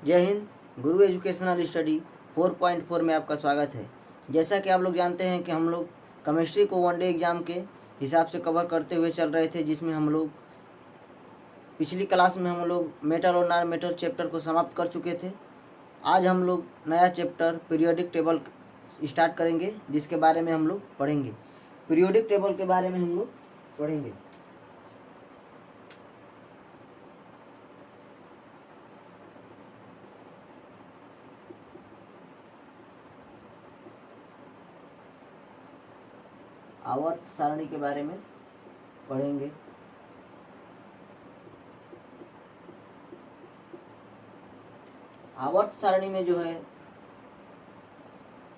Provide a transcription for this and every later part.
जय हिंद। गुरु educational study 4.4 में आपका स्वागत है। जैसा कि आप लोग जानते हैं कि हम लोग केमिस्ट्री को वनडे एग्ज़ाम के हिसाब से कवर करते हुए चल रहे थे, जिसमें हम लोग पिछली क्लास में हम लोग मेटल और नॉन मेटल चैप्टर को समाप्त कर चुके थे। आज हम लोग नया चैप्टर पीरियोडिक टेबल स्टार्ट करेंगे, जिसके बारे में हम लोग पढ़ेंगे। पीरियोडिक टेबल के बारे में हम लोग पढ़ेंगे। आवर्त सारणी के बारे में पढ़ेंगे। आवर्त सारणी में जो है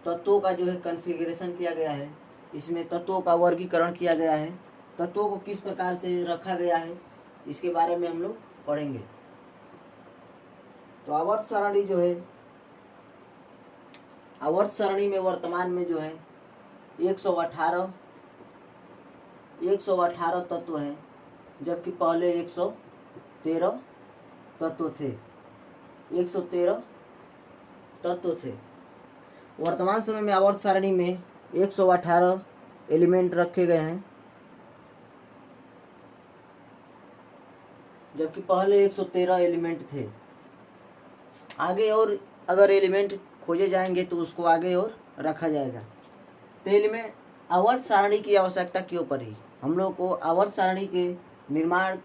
तत्वों का जो है कॉन्फ़िगरेशन किया गया है। इसमें तत्वों का वर्गीकरण किया गया है। तत्वों को किस प्रकार से रखा गया है, इसके बारे में हम लोग पढ़ेंगे। तो आवर्त सारणी जो है, आवर्त सारणी में वर्तमान में जो है 118 तत्व हैं, जबकि पहले 113 तत्व थे। 113 तत्व थे। वर्तमान समय में आवर्त सारणी में 118 एलिमेंट रखे गए हैं, जबकि पहले 113 एलिमेंट थे। आगे और अगर एलिमेंट खोजे जाएंगे तो उसको आगे और रखा जाएगा। तो एलिमेंट आवर्त सारणी की आवश्यकता क्यों पड़ी? हम लोग को आवर्त सारणी के निर्माण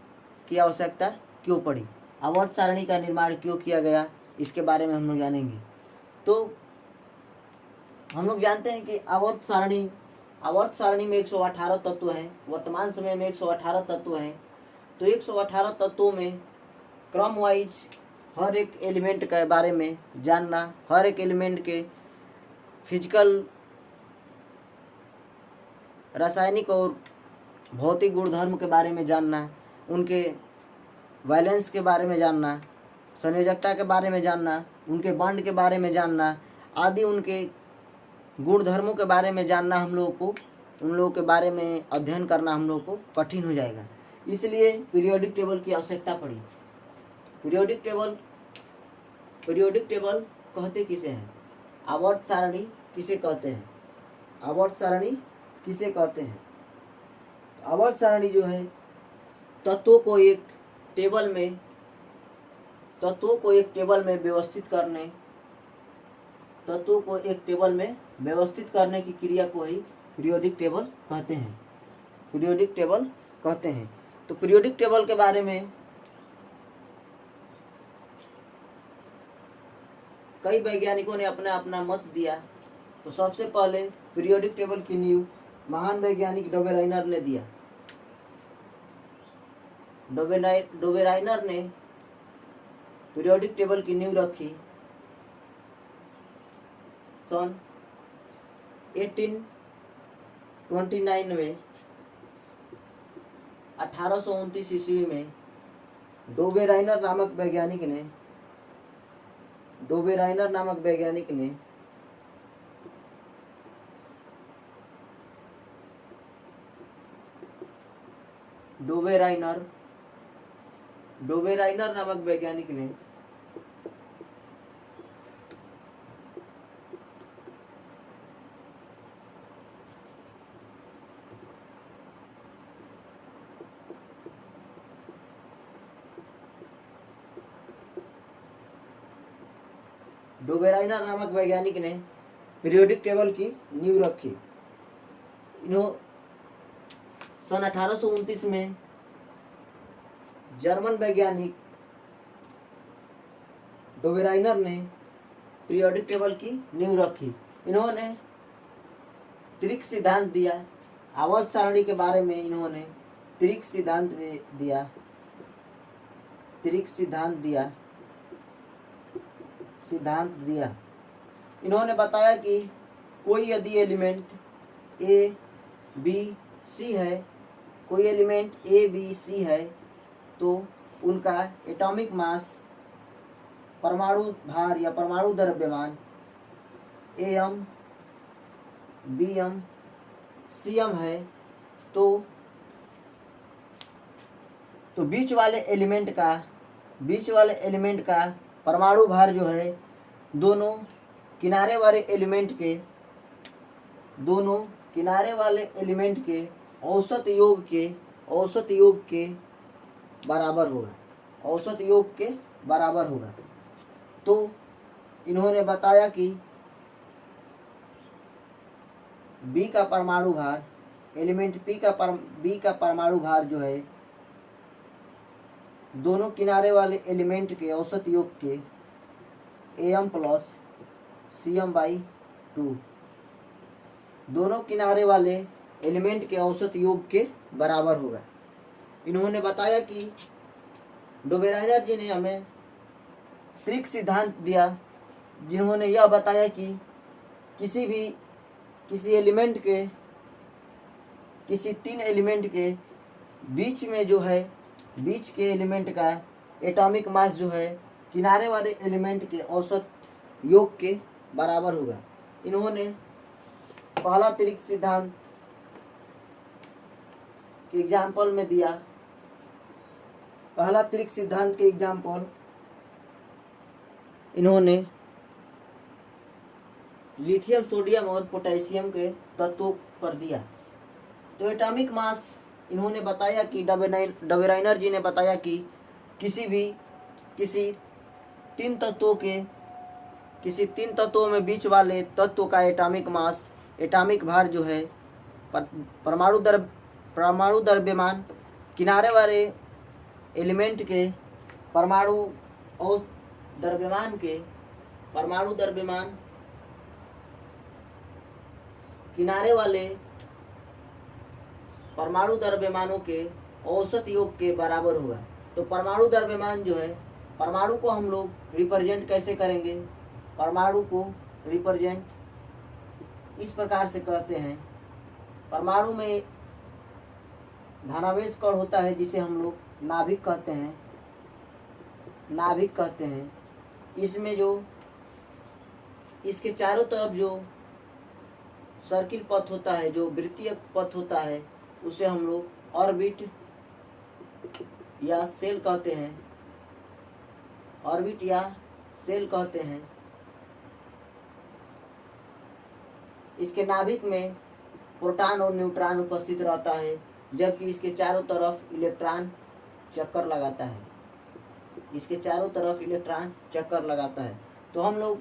की आवश्यकता क्यों पड़ी? आवर्त सारणी का निर्माण क्यों किया गया, इसके बारे में हम लोग जानेंगे। तो हम लोग जानते हैं कि आवर्त सारणी में 118 तत्व हैं। वर्तमान समय में 118 तत्व हैं। तो 118 तत्वों में क्रम वाइज हर एक एलिमेंट के बारे में जानना, हर एक एलिमेंट के फिजिकल, रासायनिक और भौतिक गुणधर्म के बारे में जानना, उनके वैलेंस के बारे में जानना, संयोजकता के बारे में जानना, उनके बॉन्ड के बारे में जानना आदि, उनके गुणधर्मों के बारे में जानना हम लोगों को, उन लोगों के बारे में अध्ययन करना हम लोगों को कठिन हो जाएगा। इसलिए पीरियोडिक टेबल की आवश्यकता पड़ी। पीरियोडिक टेबल कहते किसे हैं? आवर्त सारणी किसे कहते हैं? आवर्त सारणी किसे कहते हैं? आवर्त सारणी जो है तत्वों को एक टेबल में व्यवस्थित करने की क्रिया को ही पीरियोडिक टेबल कहते हैं। पीरियोडिक टेबल कहते हैं। तो पीरियोडिक टेबल के बारे में कई वैज्ञानिकों ने अपना अपना मत दिया। तो सबसे पहले पीरियोडिक टेबल की नींव महान वैज्ञानिक डोबेराइनर ने दिया। डोबेराइनर ने पीरियोडिक टेबल की नींव रखी सन 1829 में। 1829 ईस्वी में डोबेराइनर नामक वैज्ञानिक ने डोबेराइनर नामक वैज्ञानिक ने पीरियोडिक टेबल की नींव रखी। सन 1829 में जर्मन वैज्ञानिक डोबेराइनर ने पीरियोडिक टेबल की नींव रखी। इन्होंने त्रिक सिद्धांत दिया। आवर्त सारणी के बारे में इन्होंने त्रिक सिद्धांत दिया। इन्होंने बताया कि कोई यदि एलिमेंट ए बी सी है तो उनका एटॉमिक मास, परमाणु भार या परमाणु द्रव्यमान AM, BM, CM है। तो बीच वाले एलिमेंट का परमाणु भार जो है दोनों किनारे वाले एलिमेंट के औसत योग के बराबर होगा। तो इन्होंने बताया कि बी का परमाणु भार, एलिमेंट बी का परमाणु भार जो है दोनों किनारे वाले एलिमेंट के औसत योग के Am प्लस Cm/2, दोनों किनारे वाले एलिमेंट के औसत योग के बराबर होगा। इन्होंने बताया कि डोबेराइनर जी ने हमें त्रिक सिद्धांत दिया, जिन्होंने यह बताया कि किसी एलिमेंट के, किसी तीन एलिमेंट के बीच में जो है, बीच के एलिमेंट का एटॉमिक मास जो है किनारे वाले एलिमेंट के औसत योग के बराबर होगा। इन्होंने पहला त्रिक सिद्धांत के एग्जाम्पल में दिया। पहला त्रिक सिद्धांत के एग्जाम्पल इन्होंने लिथियम, सोडियम और पोटेशियम के तत्वों पर दिया। तो एटॉमिक मास इन्होंने बताया कि डोबेराइनर जी ने बताया कि किसी तीन तत्वों में बीच वाले तत्व का एटॉमिक मास, एटॉमिक भार जो है परमाणु द्रव्यमान किनारे वाले एलिमेंट के परमाणु द्रव्यमान किनारे वाले परमाणु द्रव्यमानों के औसत योग के बराबर होगा। तो परमाणु द्रव्यमान जो है, परमाणु को हम लोग रिप्रेजेंट कैसे करेंगे? परमाणु को रिप्रेजेंट इस प्रकार से करते हैं। परमाणु में धनावेश कण होता है जिसे हम लोग नाभिक कहते हैं। इसमें जो इसके चारों तरफ जो सर्किल पथ होता है, जो वृत्तीय पथ होता है, उसे हम लोग ऑर्बिट या सेल कहते हैं। इसके नाभिक में प्रोटॉन और न्यूट्रॉन उपस्थित रहता है, जबकि इसके चारों तरफ इलेक्ट्रॉन चक्कर लगाता है। तो हम लोग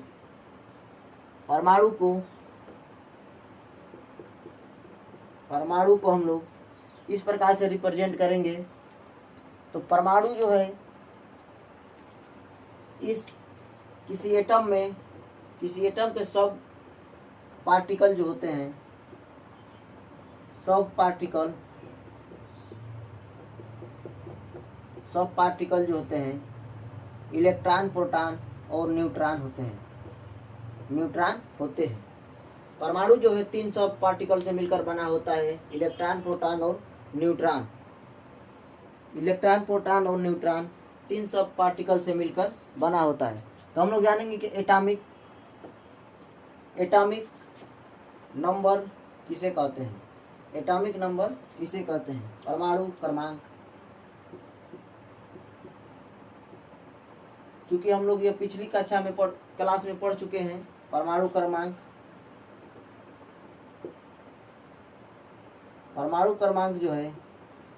परमाणु को हम लोग इस प्रकार से रिप्रेजेंट करेंगे। तो परमाणु जो है किसी एटम के सब पार्टिकल जो होते हैं, सब पार्टिकल जो होते हैं, इलेक्ट्रॉन, प्रोटॉन और न्यूट्रॉन होते हैं। परमाणु जो है तीन सब पार्टिकल से मिलकर बना होता है, इलेक्ट्रॉन, प्रोटॉन और न्यूट्रॉन तीन सब पार्टिकल से मिलकर बना होता है। तो हम लोग जानेंगे कि एटॉमिक नंबर किसे कहते हैं? परमाणु क्रमांक। चूंकि हम लोग ये पिछली कक्षा में क्लास में पढ़ चुके हैं, परमाणु क्रमांक जो है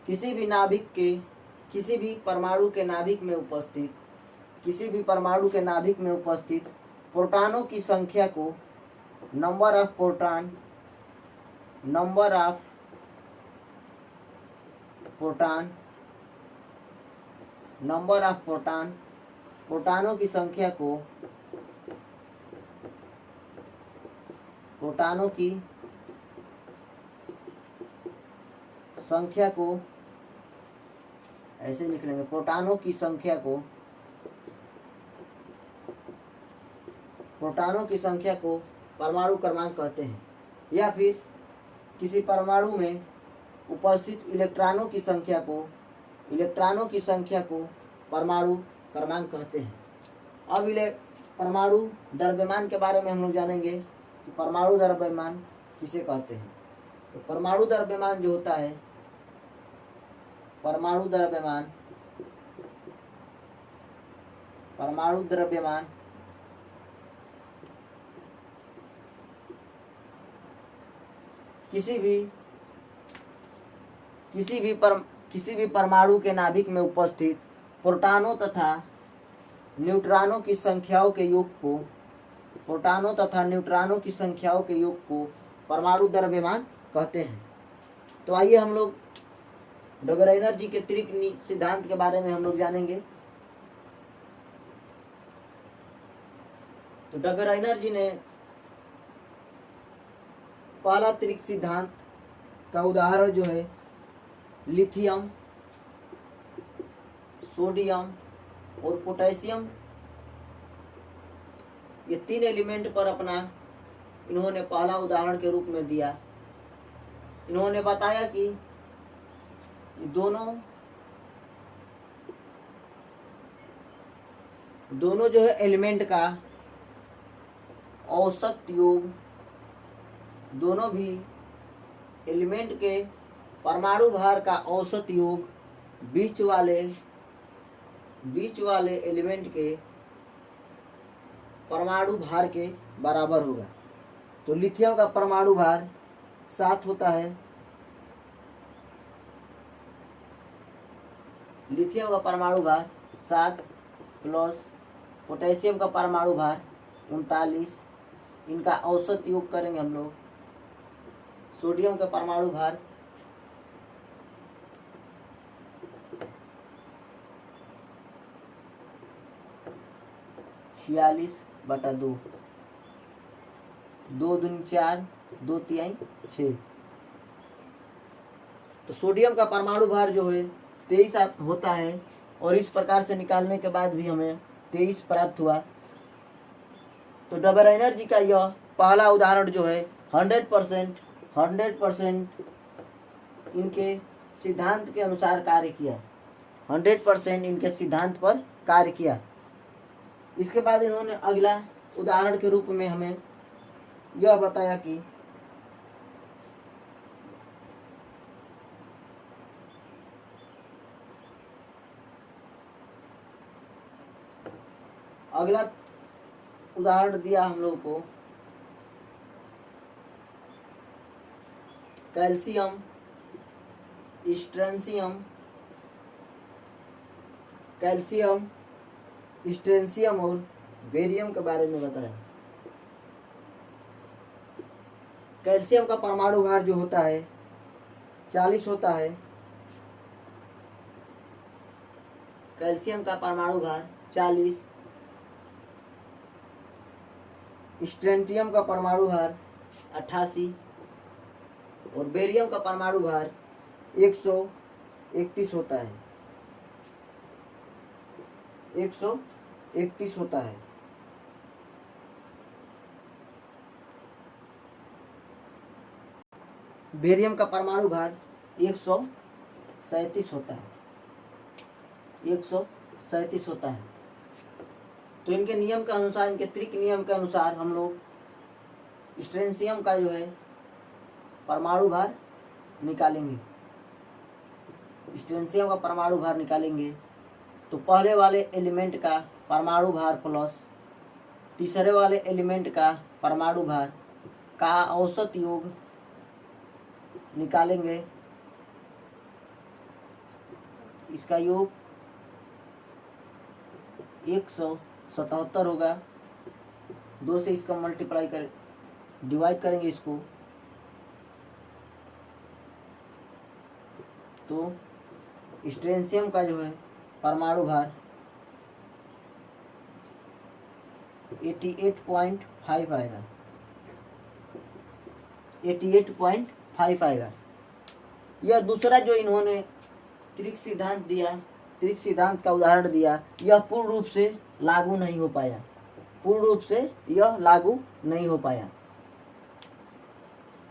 किसी भी परमाणु के नाभिक में उपस्थित प्रोटॉनों की संख्या को नंबर ऑफ प्रोटॉन प्रोटॉनों की संख्या को ऐसे लिख लेंगे, प्रोटॉनों की संख्या को परमाणु क्रमांक कहते हैं। या फिर किसी परमाणु में उपस्थित इलेक्ट्रॉनों की संख्या को परमाणु क्रमांक कहते हैं। अब परमाणु द्रव्यमान के बारे में हम लोग जानेंगे कि परमाणु द्रव्यमान किसे कहते हैं। तो परमाणु द्रव्यमान जो होता है, परमाणु द्रव्यमान किसी भी परमाणु के नाभिक में उपस्थित प्रोटॉनों तथा न्यूट्रॉनों की संख्याओं के योग को परमाणु द्रव्यमान कहते हैं। तो आइए हम लोग डबल एनर्जी के त्रिक सिद्धांत के बारे में हम लोग जानेंगे। तो डबल एनर्जी ने पहला त्रिक सिद्धांत का उदाहरण जो है लिथियम, सोडियम और पोटेशियम, ये तीन एलिमेंट पर अपना इन्होंने पहला उदाहरण के रूप में दिया। इन्होंने बताया कि दोनों जो है एलिमेंट का औसत योग, दोनों भी एलिमेंट के परमाणु भार का औसत योग बीच वाले एलिमेंट के परमाणु भार के बराबर होगा। तो लिथियम का परमाणु भार 7 होता है, लिथियम का परमाणु भार 7 प्लस पोटेशियम का परमाणु भार 39, इनका औसत योग करेंगे हम लोग। सोडियम का परमाणु भार 46/2, 2 दूनी 4, 2 तिहाई 6। तो सोडियम का परमाणु भार जो है 23 होता है और इस प्रकार से निकालने के बाद भी हमें 23 प्राप्त हुआ। तो डबल एनर्जी का यह पहला उदाहरण जो है 100% इनके सिद्धांत के अनुसार कार्य किया, 100% इनके सिद्धांत पर कार्य किया। इसके बाद इन्होंने अगला उदाहरण के रूप में हमें यह बताया कि अगला उदाहरण दिया हम लोगों को कैल्शियम, स्ट्रेंशियम और बेरियम के बारे में बताया। कैल्शियम का परमाणु भार जो होता है 40 होता है, कैल्शियम का परमाणु भार 40, स्ट्रेंटियम का परमाणु भार 88 और बेरियम का परमाणु भार 131 होता है, 131 होता है। बेरियम का परमाणु भार 137 होता है, 137 होता है। तो इनके नियम के अनुसार, इनके त्रिक नियम के अनुसार हम लोग स्ट्रेंशियम का जो है परमाणु भार निकालेंगे। स्ट्रेंशियम का परमाणु भार निकालेंगे तो पहले वाले एलिमेंट का परमाणु भार प्लस तीसरे वाले एलिमेंट का परमाणु भार का औसत योग निकालेंगे। इसका योग 177 होगा। 2 से इसका मल्टीप्लाई कर डिवाइड करेंगे इसको, तो स्ट्रेंशियम का जो है परमाणु भार 88.5 आएगा, 88.5 आएगा। यह दूसरा जो इन्होंने त्रिक सिद्धांत दिया, त्रिक सिद्धांत का उदाहरण दिया, यह पूर्ण रूप से लागू नहीं हो पाया, पूर्ण रूप से यह लागू नहीं हो पाया।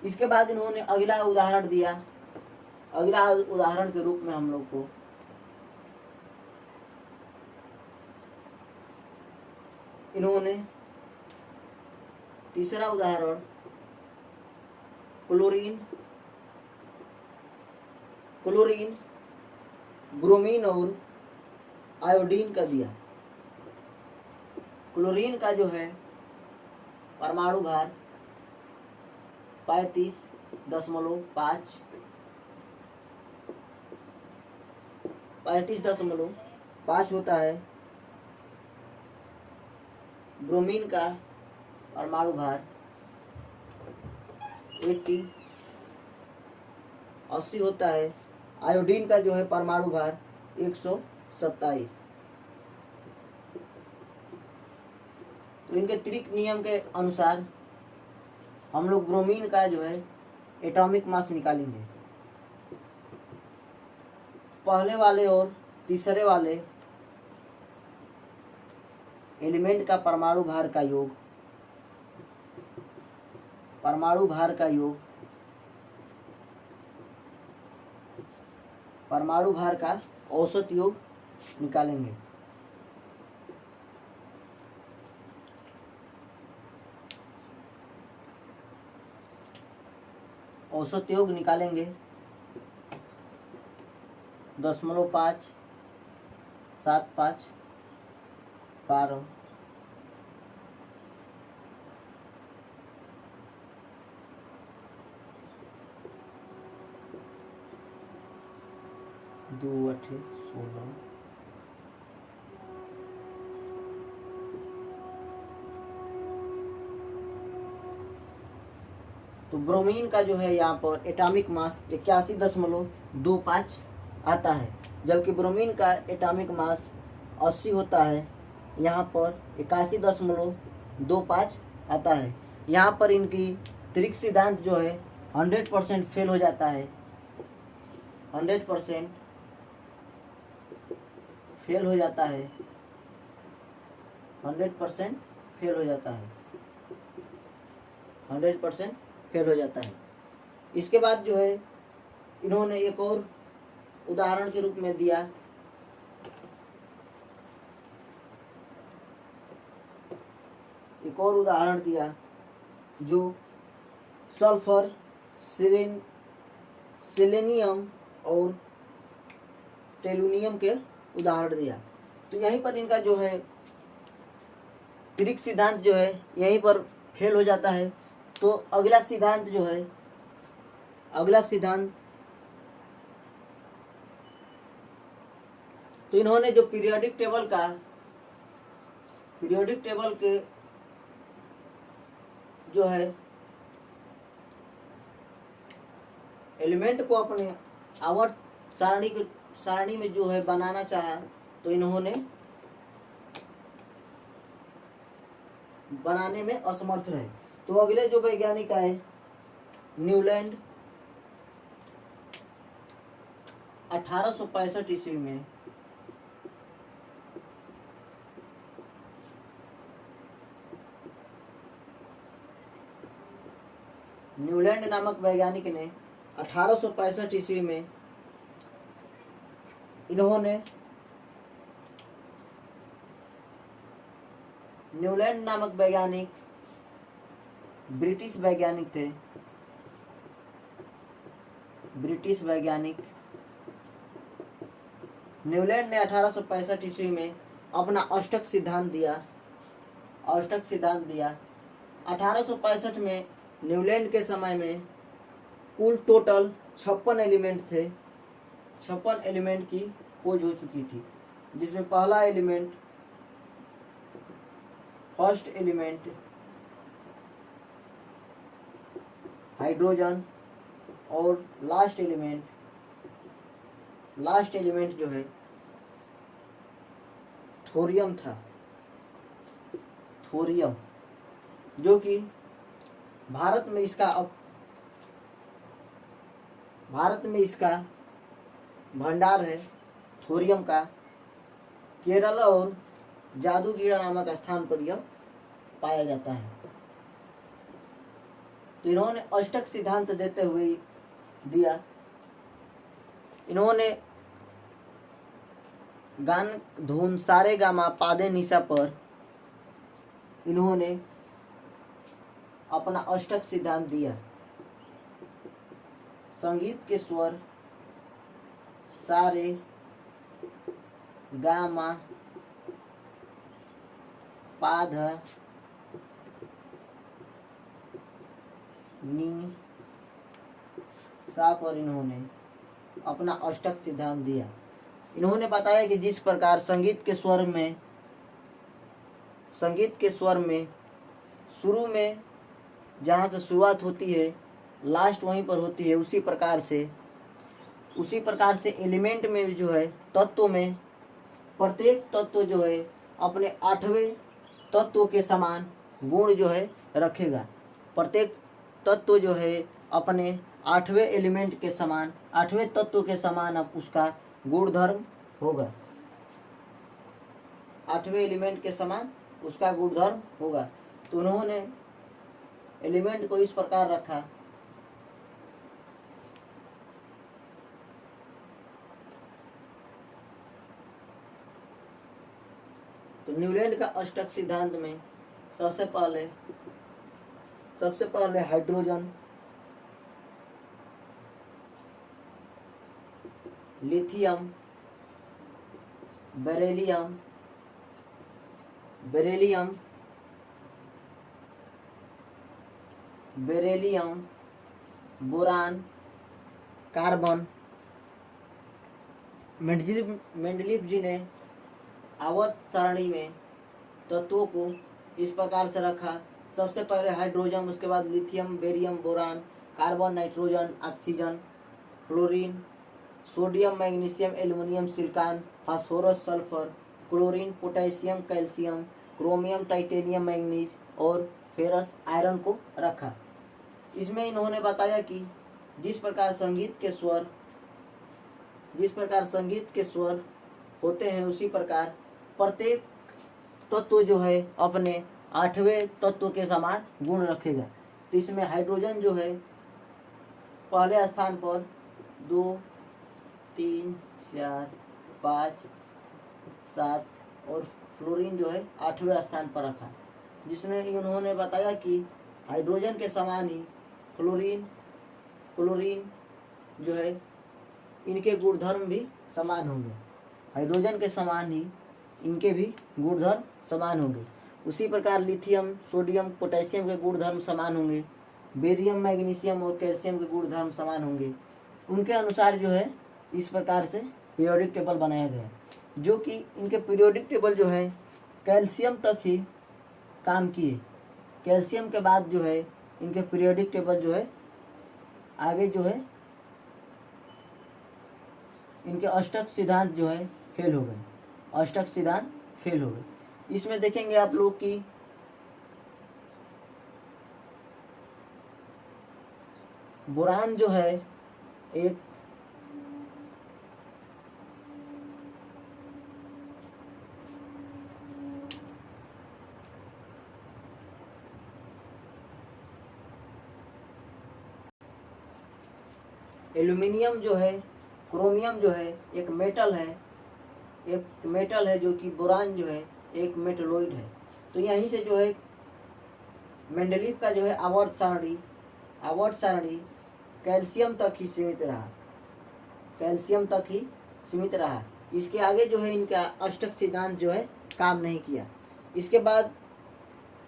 इसके बाद इन्होंने अगला उदाहरण दिया। अगला उदाहरण के रूप में हम लोग को इन्होंने तीसरा उदाहरण क्लोरीन, ब्रोमीन और आयोडीन का दिया। क्लोरीन का जो है परमाणु भार 35.5 35.5 होता है। ब्रोमीन का परमाणु भार 80 होता है। आयोडीन का जो है परमाणु भार 127। तो इनके त्रिक नियम के अनुसार हम लोग ब्रोमीन का जो है एटॉमिक मास निकालेंगे। पहले वाले और तीसरे वाले एलिमेंट का परमाणु भार का योग, परमाणु भार का औसत योग निकालेंगे। औसत योग निकालेंगे 0.575 12 2 8 16 तो ब्रोमीन का जो है यहाँ पर एटॉमिक मास 81.25 आता है, जबकि ब्रोमीन का एटॉमिक मास 80 होता है। यहाँ पर 81.25 आता है। यहाँ पर इनकी त्रिक सिद्धांत जो है 100% फेल हो जाता है। 100% फेल हो जाता है। 100% फेल हो जाता है। 100% फेल हो जाता है। इसके बाद जो है इन्होंने एक और उदाहरण के रूप में दिया। एक और उदाहरण दिया जो सल्फर, सेलेनियम और टेलुनियम के उदाहरण दिया। तो यहीं पर इनका जो है त्रिक सिद्धांत जो है यहीं पर फेल हो जाता है। तो अगला सिद्धांत जो है, अगला सिद्धांत तो इन्होंने जो पीरियोडिक टेबल के जो है एलिमेंट को अपने आवर्त सारणी में जो है बनाना चाहा, तो इन्होंने बनाने में असमर्थ रहे। तो अगले जो वैज्ञानिक आए न्यूलैंड 1865 ईस्वी में न्यूलैंड नामक वैज्ञानिक ने 1865 ईस्वी में इन्होंने न्यूलैंड नामक वैज्ञानिक ब्रिटिश वैज्ञानिक थे। ब्रिटिश वैज्ञानिक न्यूलैंड ने 1865 ईस्वी में अपना अष्टक सिद्धांत दिया। 1865 में न्यूलैंड के समय में कुल टोटल 56 एलिमेंट थे। 56 एलिमेंट की खोज हो चुकी थी, जिसमें पहला एलिमेंट, फर्स्ट एलिमेंट हाइड्रोजन और लास्ट एलिमेंट जो है थोरियम था। थोरियम जो कि भारत में इसका भंडार है थोरियम का। केरल और जादूगीरा नामक स्थान पर यह पाया जाता है। तो इन्होंने अष्टक सिद्धांत देते हुए दिया। इन्होंने गान धुन सारे गामा पादे निशा पर इन्होंने अपना अष्टक सिद्धांत दिया। संगीत के स्वर सारे गामा पाध नी सा पर इन्होंने अपना अष्टक सिद्धांत दिया। इन्होंने बताया कि जिस प्रकार संगीत के स्वर में शुरू में जहाँ से शुरुआत होती है लास्ट वहीं पर होती है, उसी प्रकार से एलिमेंट में जो है तत्व में प्रत्येक तत्व जो है अपने 8वें तत्व के समान गुण जो है रखेगा। प्रत्येक तत्व जो है अपने 8वें एलिमेंट के समान 8वें तत्व के समान अब उसका गुणधर्म होगा। 8वें एलिमेंट के समान उसका गुणधर्म होगा। तो उन्होंने एलिमेंट को इस प्रकार रखा। तो न्यूलैंड का अष्टक सिद्धांत में सबसे पहले hydrogen, lithium, beryllium, boron, carbon. Mendeleev ji ने आवर्त सारणी में तत्वों को इस प्रकार से रखा। सबसे पहले हाइड्रोजन, उसके बाद lithium, barium, boron, carbon, nitrogen, oxygen, fluorine, sodium, magnesium, aluminium, silicon, phosphorus, sulphur, chlorine, potassium, calcium, chromium, titanium, manganese और फेरस, आयरन को रखा। इसमें इन्होंने बताया कि जिस प्रकार संगीत के स्वर होते हैं उसी प्रकार प्रत्येक तत्व जो है अपने 8वें तत्व के समान गुण रखेगा। तो इसमें हाइड्रोजन जो है पहले स्थान पर 2, 3, 4, 5, 7 और फ्लोरीन जो है 8वें स्थान पर रखा। जिसमें उन्होंने बताया कि हाइड्रोजन के समान ही क्लोरीन जो है इनके गुणधर्म भी समान होंगे। हाइड्रोजन के समान ही इनके भी गुणधर्म समान होंगे। उसी प्रकार लिथियम, सोडियम, पोटेशियम के गुणधर्म समान होंगे। बेरियम, मैग्नीशियम और कैल्शियम के गुणधर्म समान होंगे। उनके अनुसार जो है इस प्रकार से पीरियोडिक टेबल बनाया गया, जो कि इनके पीरियोडिक टेबल जो है कैल्शियम तक ही काम किए। कैल्शियम के बाद जो है इनके पीरियोडिक टेबल जो है आगे जो है इनके अष्टक सिद्धांत जो है फेल हो गए। इसमें देखेंगे आप लोग कि बोरान जो है एक एल्यूमिनियम जो है, क्रोमियम जो है एक मेटल है जो कि बोरान जो है एक मेटलोइड है। तो यहीं से जो है मेंडलीफ का जो है आवर्त सारणी कैल्शियम तक ही सीमित रहा। इसके आगे जो है इनका अष्टक सिद्धांत जो है काम नहीं किया। इसके बाद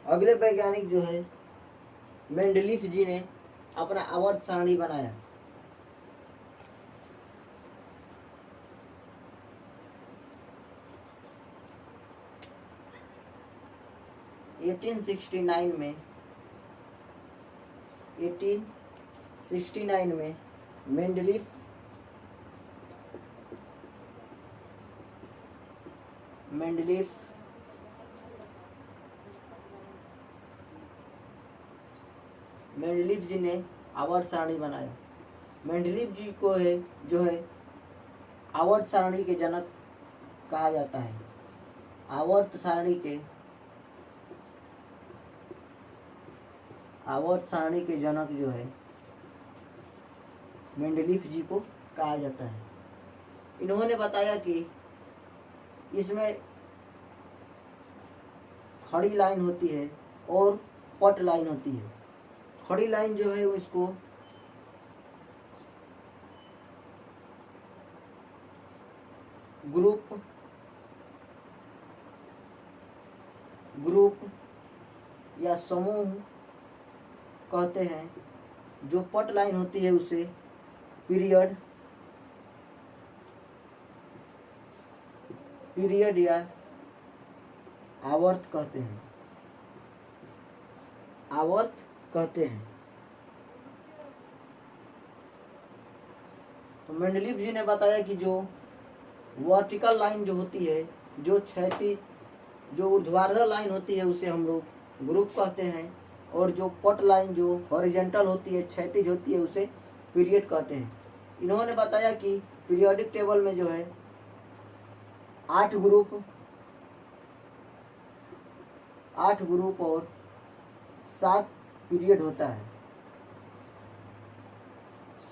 अगले वैज्ञानिक जो है मेंडलीफ जी ने अपना आवर्त सारणी बनाया। 1869 में मेंडलीफ जी ने आवर्त सारणी बनाया। मेंडलीफ जी को जो है आवर्त सारणी के जनक कहा जाता है। आवर्त सारणी के जनक जो है मेंडलीफ जी को कहा जाता है। इन्होंने बताया कि इसमें खड़ी लाइन होती है और पट लाइन होती है। खड़ी लाइन जो है उसको ग्रुप या समूह कहते हैं। जो पट लाइन होती है उसे पीरियड या आवर्त कहते हैं। आवर्त कहते हैं। तो मेंडलीव जी ने बताया कि जो वर्टिकल लाइन जो होती है, जो क्षैतिज, जो ऊर्ध्वाधर लाइन होती है उसे हम लोग ग्रुप कहते हैं, और जो पट लाइन जो हॉरिजॉन्टल होती है, क्षैतिज होती है, उसे पीरियड कहते हैं। इन्होंने बताया कि पीरियोडिक टेबल में जो है 8 ग्रुप और 7 पीरियड होता है।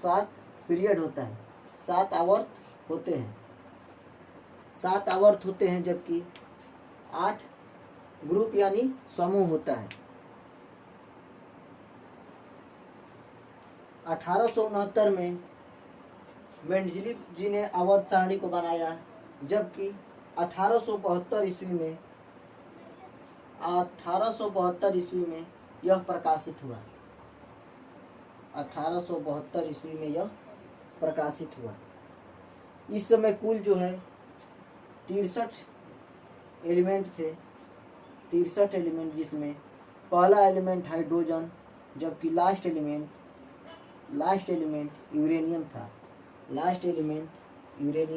7 पीरियड होता है, 7 आवर्त होते हैं। 7 आवर्त होते हैं, जबकि 8 ग्रुप यानी समूह होता है। 1869 में मेंडलीव जी ने आवर्त सारणी को बनाया, जबकि 1872 ईस्वी में यह प्रकाशित हुआ। 1872 ईस्वी में यह प्रकाशित हुआ। इस समय कुल जो है 63 एलिमेंट थे। 63 एलिमेंट, जिसमें पहला एलिमेंट हाइड्रोजन, जबकि लास्ट एलिमेंट यूरेनियम था। लास्ट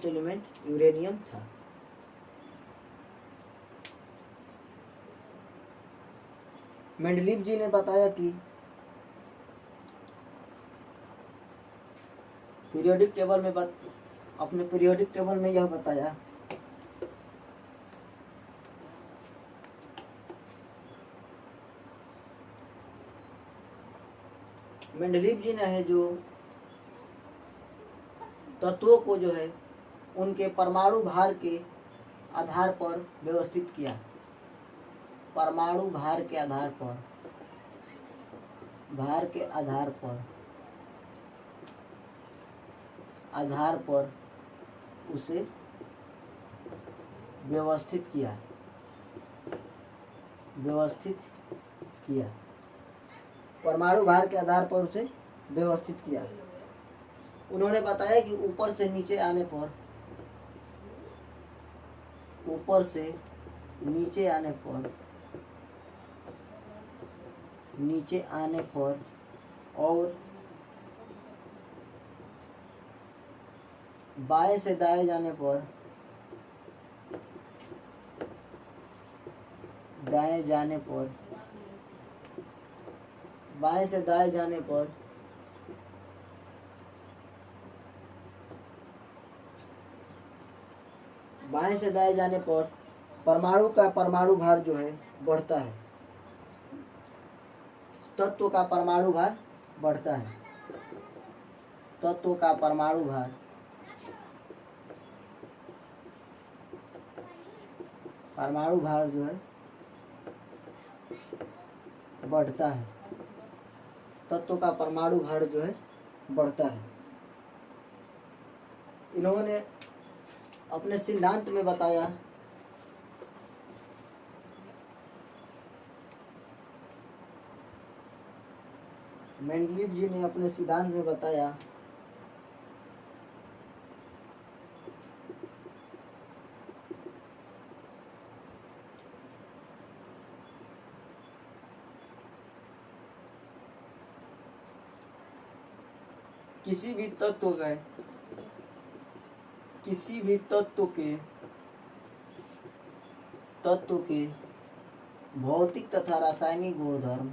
एलिमेंट यूरेनियम था। मेंडलीव जी ने बताया कि पीरियोडिक टेबल में यह बताया मेंडलीव जी ने है जो तत्वों को जो है उनके परमाणु भार के आधार पर व्यवस्थित किया। परमाणु भार के आधार पर उसे व्यवस्थित किया। परमाणु भार के आधार पर उसे व्यवस्थित किया। उन्होंने बताया कि ऊपर से नीचे आने पर और बाएं से दाएं जाने पर, बाएं से दाएं जाने पर परमाणु का परमाणु भार जो है बढ़ता है। तत्व का परमाणु भार बढ़ता है। परमाणु भार जो है बढ़ता है। तत्व का परमाणु भार जो है बढ़ता है। इन्होंने अपने सिद्धांत में बताया मेंडलीव जी ने अपने सिद्धांत में बताया किसी भी तत्व के भौतिक तथा रासायनिक गुणधर्म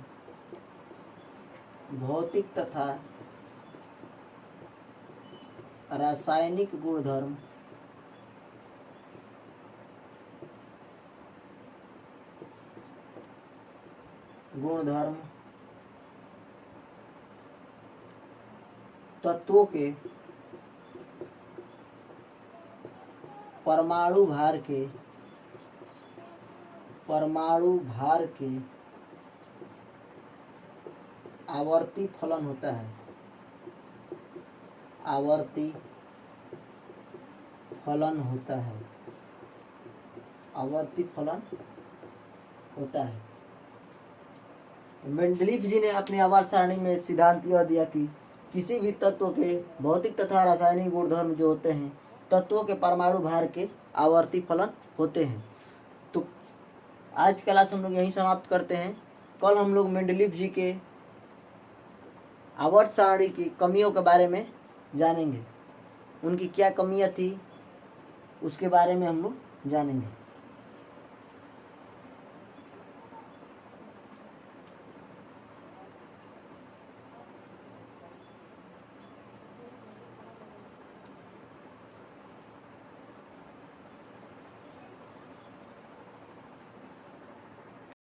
तत्वों के परमाणु भार के आवर्ती फलन होता है। आवर्ती फलन होता है। आवर्ती फलन होता है। तो मेंडलीफ जी ने अपनी आवर्त सारणी में सिद्धांत यह दिया कि किसी भी तत्व के भौतिक तथा रासायनिक गुणधर्म जो होते हैं तत्वों के परमाणु भार के आवर्ती फलन होते हैं। तो आज क्लास हम लोग यहीं समाप्त करते हैं। कल हम लोग मेंडलीफ जी के आवर्त सारणी की कमियों के बारे में जानेंगे। उनकी क्या कमियां थी उसके बारे में हम लोग जानेंगे।